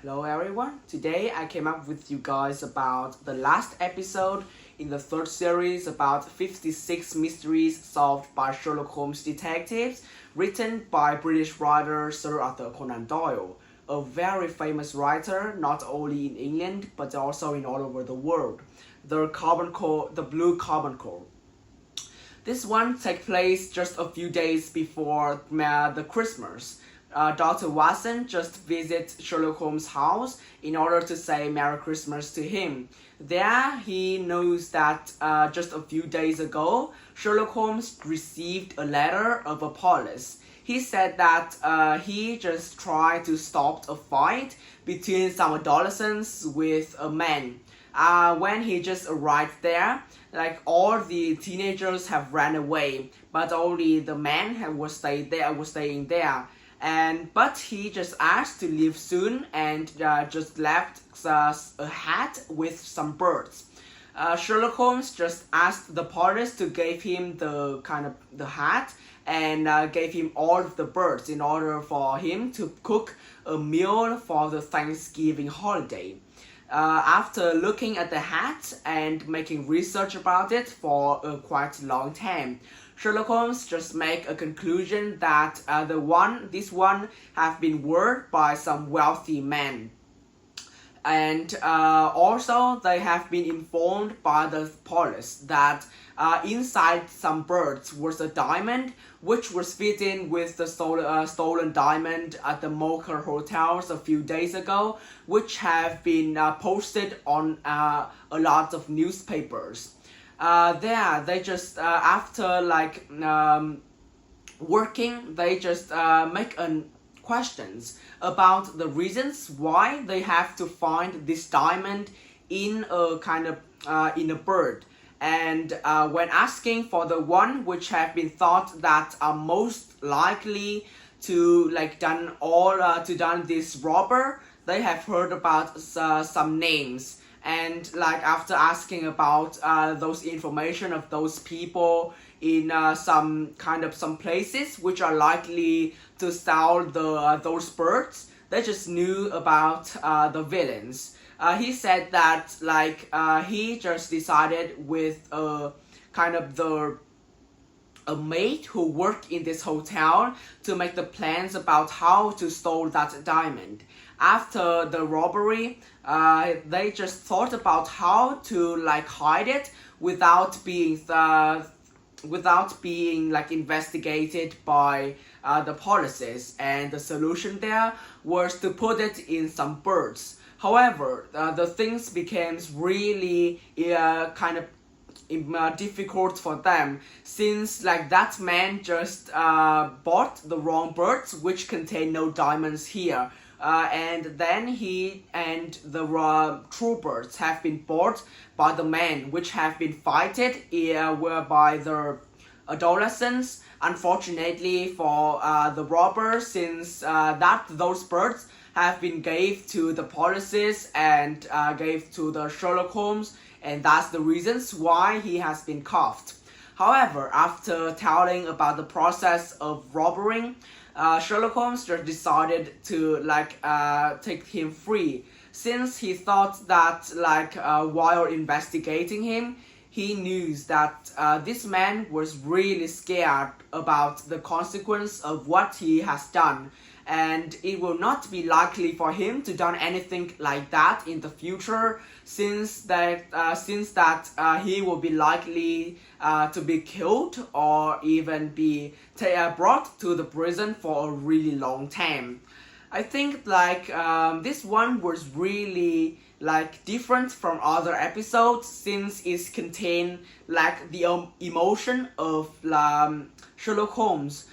Hello everyone, today I came up with you guys about the last episode in the third series about 56 mysteries solved by Sherlock Holmes detectives, written by British writer Sir Arthur Conan Doyle, a very famous writer not only in England but also in all over the world. The Blue Carbuncle. This one takes place just a few days before the Christmas. Dr. Watson just visits Sherlock Holmes' house in order to say Merry Christmas to him. There, he knows that just a few days ago, Sherlock Holmes received a letter of apology. He said that he just tried to stop a fight between some adolescents with a man. When he just arrived there, like all the teenagers have ran away, but only the man was staying there. But he just asked to leave soon and just left a hat with some birds. Sherlock Holmes just asked the police to give him the hat and gave him all of the birds in order for him to cook a meal for the Thanksgiving holiday. After looking at the hat and making research about it for a quite long time, Sherlock Holmes just make a conclusion that this one have been worn by some wealthy man. And also they have been informed by the police that inside some birds was a diamond which was fitted with the stolen diamond at the Mocha hotels a few days ago, which have been posted on a lot of newspapers. They just after working, they just make questions about the reasons why they have to find this diamond in a bird. And when asking for the one which have been thought that are most likely to done this robber, they have heard about some names. And after asking about those information of those people in some places which are likely to sell those birds, they just knew about the villains. He said that he just decided with a maid who worked in this hotel to make the plans about how to steal that diamond. After the robbery, they just thought about how to hide it without being investigated by the police, and the solution there was to put it in some birds. However, the things became really difficult for them, since that man just bought the wrong birds which contain no diamonds here. And then he and the true birds have been bought by the men which have been fighted by the adolescents. Unfortunately for the robbers, since those birds have been gave to the police and gave to the Sherlock Holmes, and that's the reasons why he has been cuffed. However, after telling about the process of robbing, Sherlock Holmes just decided to take him free, since he thought that while investigating him, he knew that this man was really scared about the consequence of what he has done, and it will not be likely for him to do anything like that in the future, since he will be likely to be killed or even be brought to the prison for a really long time. I think this one was really different from other episodes, since it contained the emotion of Sherlock Holmes.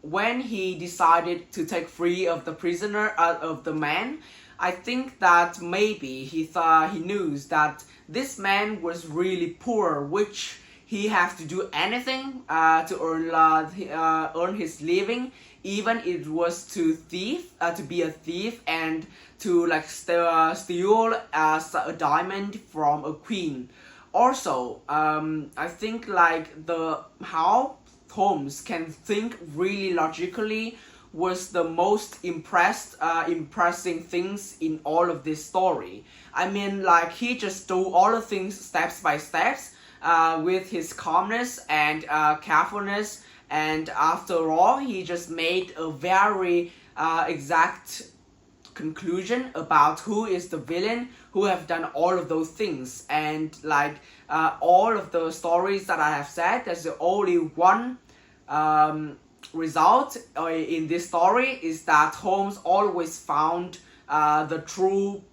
When he decided to take free of the prisoner of the man, I think that maybe he knew that this man was really poor, which he have to do anything to earn his living, even it was to be a thief and to steal a diamond from a queen. Also, I think how Holmes can think really logically was the most impressing things in all of this story. I mean, like, he just do all the things steps by steps with his calmness and carefulness, and after all, he just made a very exact conclusion about who is the villain who have done all of those things. And like all of the stories that I have said, there's only one result in this story, is that Holmes always found the true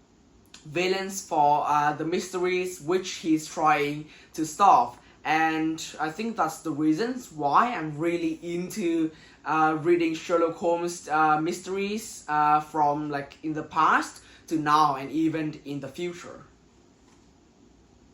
villains for the mysteries which he's trying to solve. And I think that's the reasons why I'm really into reading Sherlock Holmes mysteries from like in the past to now and even in the future.